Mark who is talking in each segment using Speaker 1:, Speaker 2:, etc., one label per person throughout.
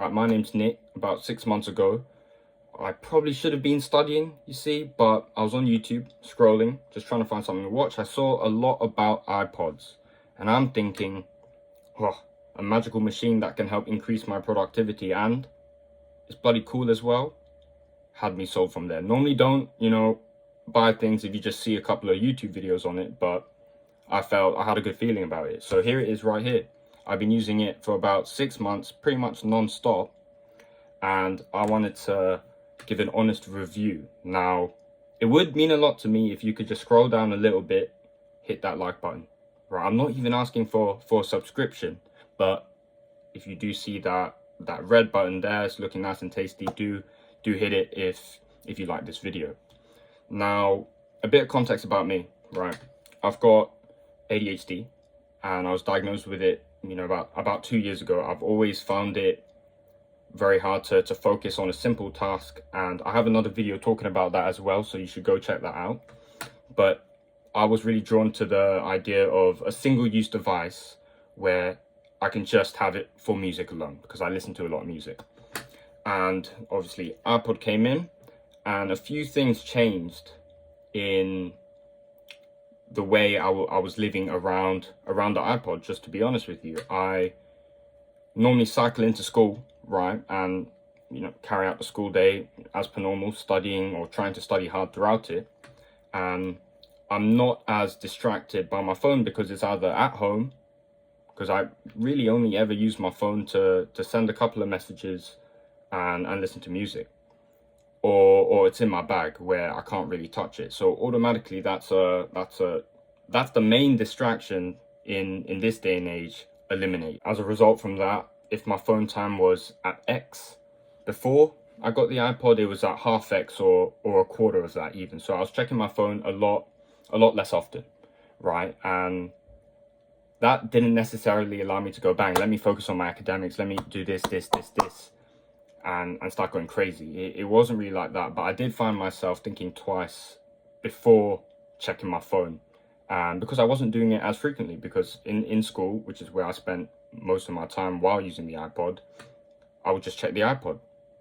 Speaker 1: Right, my name's Nick. About 6 months ago, I probably should have been studying, you see, but I was on YouTube scrolling, just trying to find something to watch. I saw a lot about iPods, and I'm thinking, oh, a magical machine that can help increase my productivity and it's bloody cool as well. Had me sold from there. Normally don't, buy things if you just see a couple of YouTube videos on it, but I had a good feeling about it. So here it is right here. I've been using it for about 6 months, pretty much non-stop, and I wanted to give an honest review. Now, it would mean a lot to me if you could just scroll down a little bit, hit that like button. Right, I'm not even asking for a subscription, but if you do see that red button there, it's looking nice and tasty, do hit it if you like this video. Now, a bit of context about me, right? I've got ADHD, and I was diagnosed with it, about 2 years ago. I've always found it very hard to focus on a simple task, and I have another video talking about that as well, so you should go check that out. But I was really drawn to the idea of a single-use device where I can just have it for music alone, because I listen to a lot of music. And obviously iPod came in, and a few things changed in the way I was living around the iPod. Just to be honest with you, I normally cycle into school, right, and carry out the school day as per normal, studying or trying to study hard throughout it. And I'm not as distracted by my phone because it's either at home, because I really only ever use my phone to send a couple of messages and listen to music, or it's in my bag where I can't really touch it. So automatically that's the main distraction in this day and age eliminate. As a result from that, if my phone time was at X before I got the iPod, it was at half X or a quarter of that even. So I was checking my phone a lot less often, right? And that didn't necessarily allow me to go, bang, let me focus on my academics, let me do this, and start going crazy. It wasn't really like that, but I did find myself thinking twice before checking my phone. Because I wasn't doing it as frequently, because in school, which is where I spent most of my time while using the iPod, I would just check the iPod.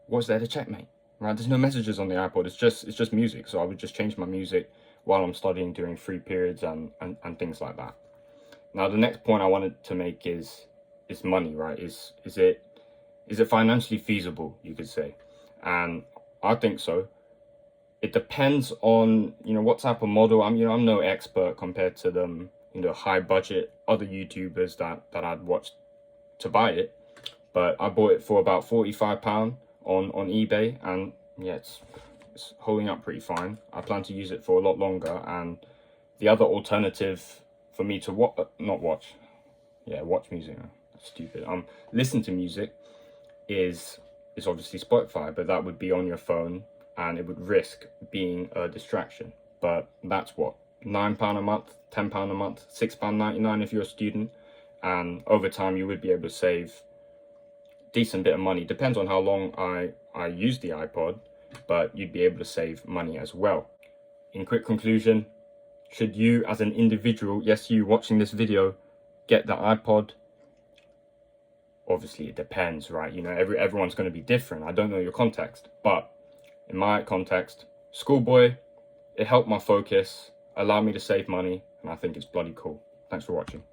Speaker 1: What's there to check, mate? Right? There's no messages on the iPod. It's just music. So I would just change my music while I'm studying during free periods and things like that. Now, the next point I wanted to make is money, right? Is it financially feasible, you could say? And I think so. It depends on, what type of model. I'm no expert compared to them, high budget other YouTubers that I'd watched to buy it. But I bought it for about £45 on eBay, and yeah, it's holding up pretty fine. I plan to use it for a lot longer. And the other alternative for me to watch music. That's stupid. Listen to music is obviously Spotify, but that would be on your phone, and it would risk being a distraction. But that's what, £9 a month, £10 a month, £6.99 if you're a student, and over time you would be able to save a decent bit of money. Depends on how long I use the iPod, but you'd be able to save money as well. In quick conclusion, should you as an individual, yes, you watching this video, get the iPod? Obviously it depends, right? Everyone's going to be different. I don't know your context, but in my context, schoolboy, it helped my focus, allowed me to save money, and I think it's bloody cool. Thanks for watching.